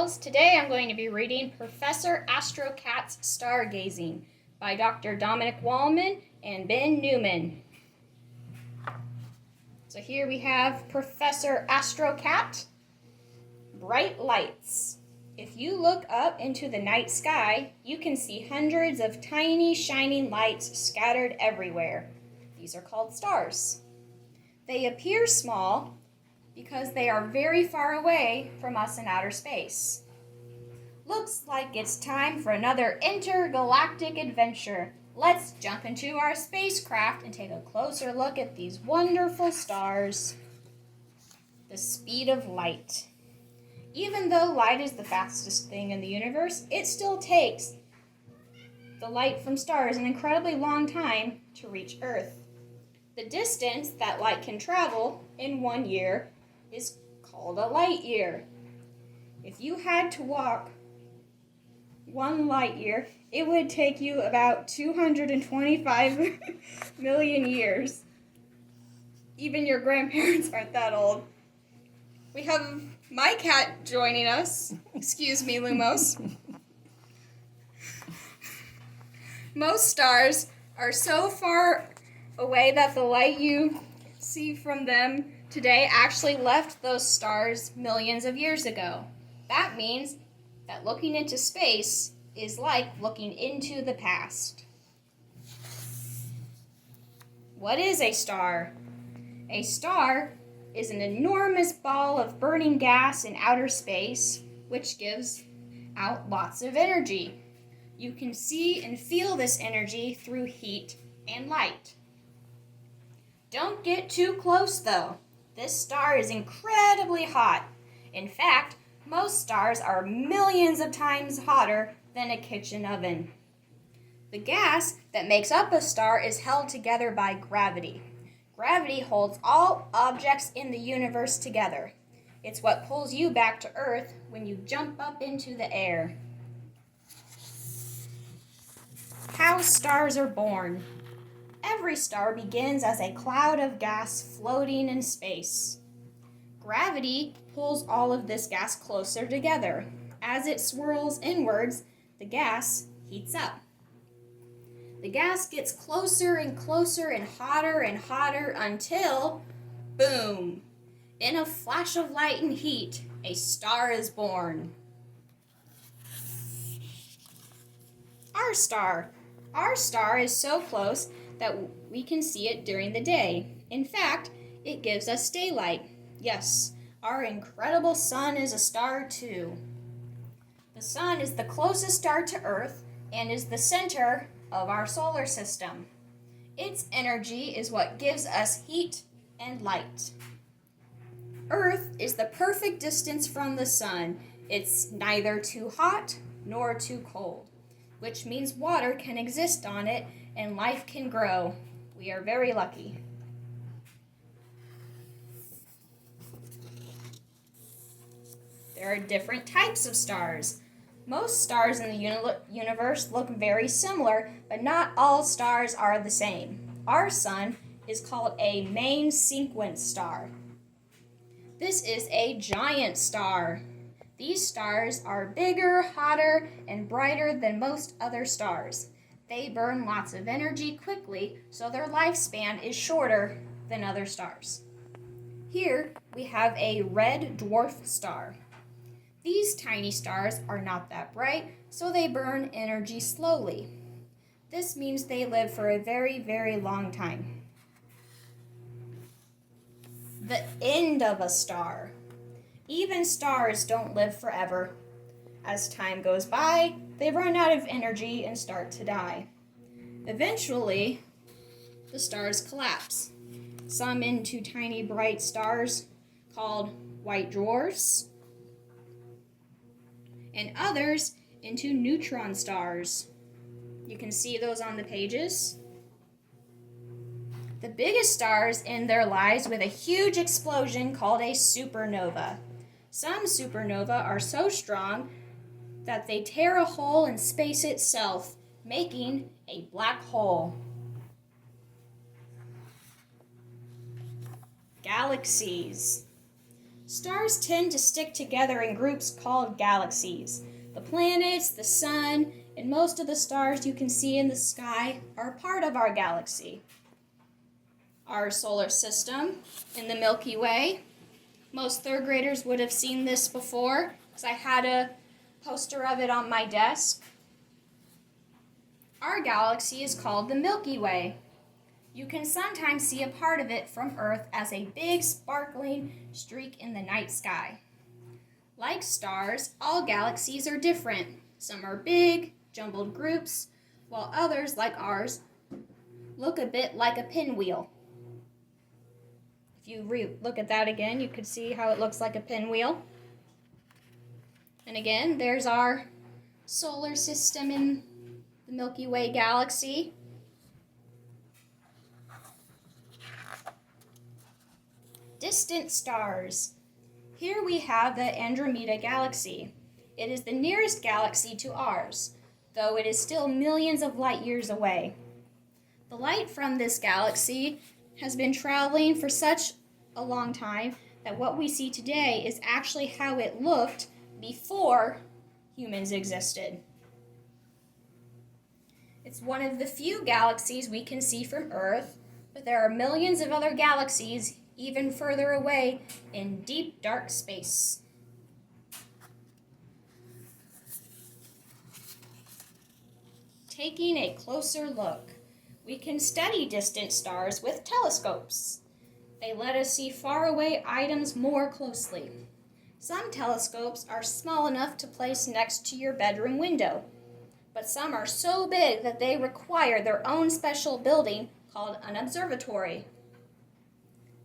Lumos. Today I'm going to be reading Professor Astrocat's Stargazing by Dr. Dominic Wallman and Ben Newman. So here we have Professor Astrocat. Bright lights. If you look up into the night sky, you can see hundreds of tiny shining lights scattered everywhere. These are called stars. They appear small because they are very far away from us in outer space. Looks like it's time for another intergalactic adventure. Let's jump into our spacecraft and take a closer look at these wonderful stars. The speed of light. Even though light is the fastest thing in the universe, it still takes the light from stars an incredibly long time to reach Earth. The distance that light can travel in 1 year is called a light year. If you had to walk 1 light year, it would take you about 225 million years. Even your grandparents aren't that old. We have my cat joining us. Excuse me, Lumos. Most stars are so far away that the light you see from them today actually left those stars millions of years ago. That means that looking into space is like looking into the past. What is a star? A star is an enormous ball of burning gas in outer space, which gives out lots of energy. You can see and feel this energy through heat and light. Don't get too close, though. This star is incredibly hot. In fact, most stars are millions of times hotter than a kitchen oven. The gas that makes up a star is held together by gravity. Gravity holds all objects in the universe together. It's what pulls you back to Earth when you jump up into the air. How stars are born. Every star begins as a cloud of gas floating in space. Gravity pulls all of this gas closer together. As it swirls inwards, the gas heats up. The gas gets closer and closer and hotter until, boom! In a flash of light and heat, a star is born. Our star is so close that we can see it during the day. In fact, it gives us daylight. Yes, our incredible sun is a star too. The sun is the closest star to Earth and is the center of our solar system. Its energy is what gives us heat and light. Earth is the perfect distance from the sun. It's neither too hot nor too cold, which means water can exist on it and life can grow. We are very lucky. There are different types of stars. Most stars in the universe look very similar, but not all stars are the same. Our sun is called a main sequence star. This is a giant star. These stars are bigger, hotter, and brighter than most other stars. They burn lots of energy quickly, so their lifespan is shorter than other stars. Here we have a red dwarf star. These tiny stars are not that bright, so they burn energy slowly. This means they live for a very, very long time. The end of a star. Even stars don't live forever. As time goes by, they run out of energy and start to die. Eventually, the stars collapse, some into tiny bright stars called white dwarfs, and others into neutron stars. You can see those on the pages. The biggest stars end their lives with a huge explosion called a supernova. Some supernovae are so strong that they tear a hole in space itself, making a black hole. Galaxies. Stars tend to stick together in groups called galaxies. The planets, the sun, and most of the stars you can see in the sky are part of our galaxy. Our solar system in the Milky Way. Most third graders would have seen this before because I had a poster of it on my desk. Our galaxy is called the Milky Way. You can sometimes see a part of it from Earth as a big sparkling streak in the night sky. Like stars, all galaxies are different. Some are big, jumbled groups, while others, like ours, look a bit like a pinwheel. If you look at that again, you could see how it looks like a pinwheel. And again, there's our solar system in the Milky Way galaxy. Distant stars. Here we have the Andromeda galaxy. It is the nearest galaxy to ours, though it is still millions of light years away. The light from this galaxy has been traveling for such a long time that what we see today is actually how it looked before humans existed. It's one of the few galaxies we can see from Earth, but there are millions of other galaxies even further away in deep, dark space. Taking a closer look, we can study distant stars with telescopes. They let us see faraway items more closely. Some telescopes are small enough to place next to your bedroom window, but some are so big that they require their own special building called an observatory.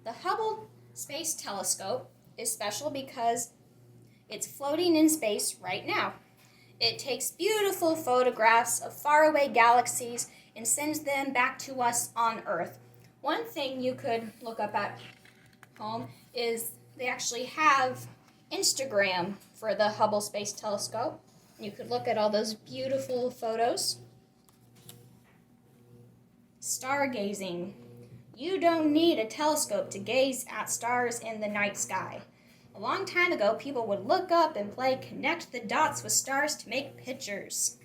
The Hubble Space Telescope is special because it's floating in space right now. It takes beautiful photographs of faraway galaxies and sends them back to us on Earth. One thing you could look up at home is they actually have Instagram for the Hubble Space Telescope. You could look at all those beautiful photos. Stargazing. You don't need a telescope to gaze at stars in the night sky. A long time ago, people would look up and play connect the dots with stars to make pictures.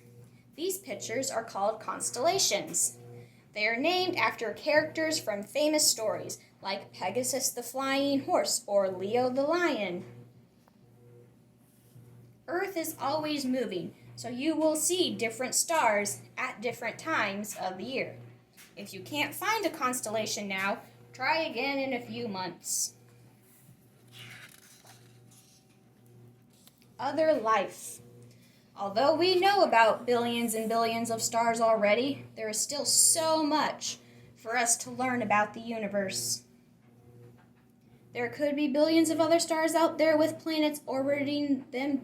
These pictures are called constellations. They are named after characters from famous stories like Pegasus the Flying Horse or Leo the Lion. Earth is always moving, so you will see different stars at different times of the year. If you can't find a constellation now, try again in a few months. Other life. Although we know about billions and billions of stars already, there is still so much for us to learn about the universe. There could be billions of other stars out there with planets orbiting them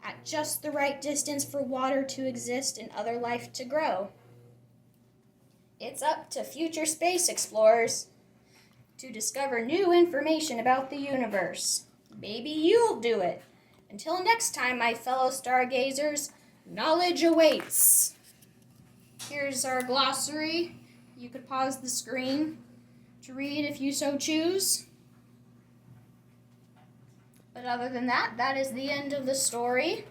at just the right distance for water to exist and other life to grow. It's up to future space explorers to discover new information about the universe. Maybe you'll do it. Until next time, my fellow stargazers, knowledge awaits. Here's our glossary. You could pause the screen to read if you so choose. But other than that, that is the end of the story.